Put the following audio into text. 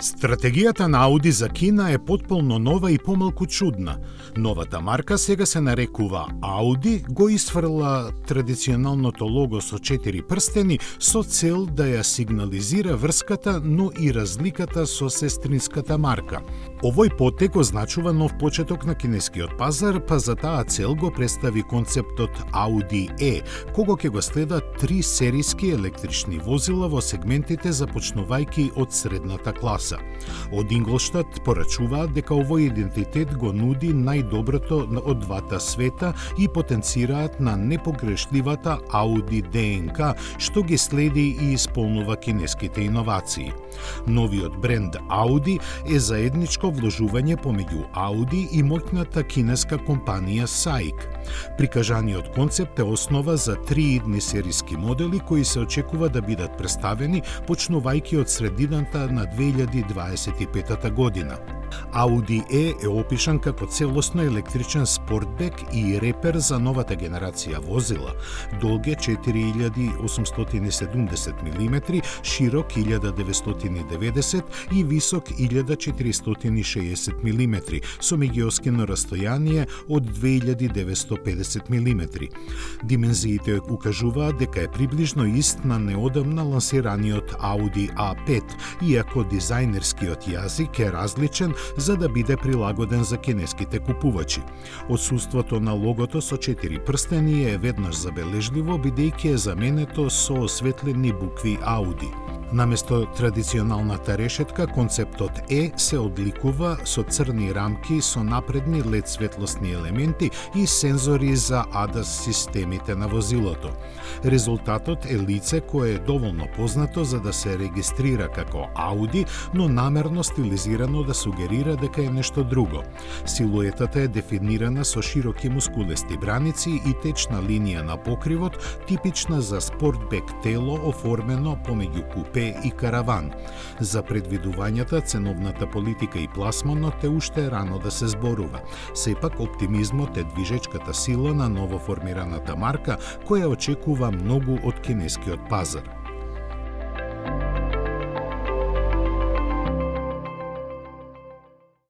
Стратегијата на Ауди за Кина е потполно нова и помалку чудна. Новата марка сега се нарекува Ауди, го исфрла традиционалното лого со 4 прстени со цел да ја сигнализира врската, но и разликата со сестринската марка. Овој потек означува нов почеток на кинескиот пазар, па за таа цел го представи концептот Audi E, кого ќе го следат 3 сериски електрични возила во сегментите започнувајќи од средната класа. Од Инглштад порачуваат дека овој идентитет го нуди најдоброто од двата света и потенцираат на непогрешливата Audi ДНК, што ги следи и исполнува кинеските иновации. Новиот бренд Audi е заедничко вложување помеѓу Audi и моќната кинеска компанија SAIC. Прикажаниот концепт е основа за 3 идни сериски модели кои се очекува да бидат представени почнувајќи од средината на 2025 година. Audi E е опишан како целосно електричен спортбек и репер за новата генерација возила. Долг е 4870 мм, широк 1990 и висок 1460 мм, со меѓуоскино растојание од 2950 мм. Димензиите укажуваат дека е приближно ист на неодамна лансираниот Audi A5, иако дизајнерскиот јазик е различен за да биде прилагоден за кинеските купувачи. Отсуството на логото со 4 прстени е веднаш забележливо, бидејќи е заменето со осветлени букви Audi. Наместо традиционалната решетка, концептот E се одликува со црни рамки со напредни LED светлосни елементи и сензори за ADAS системите на возилото. Резултатот е лице кое е доволно познато за да се регистрира како Audi, но намерно стилизирано да сугерира дека е нешто друго. Силуетата е дефинирана со широки мускулести браници и течна линија на покривот, типична за спортбек тело оформено помеѓу купе и караван. За предвидувањата, ценовната политика и пласманот е уште рано да се зборува. Сепак оптимизмот е движечката сила на новоформираната марка, која очекува многу од кинескиот пазар.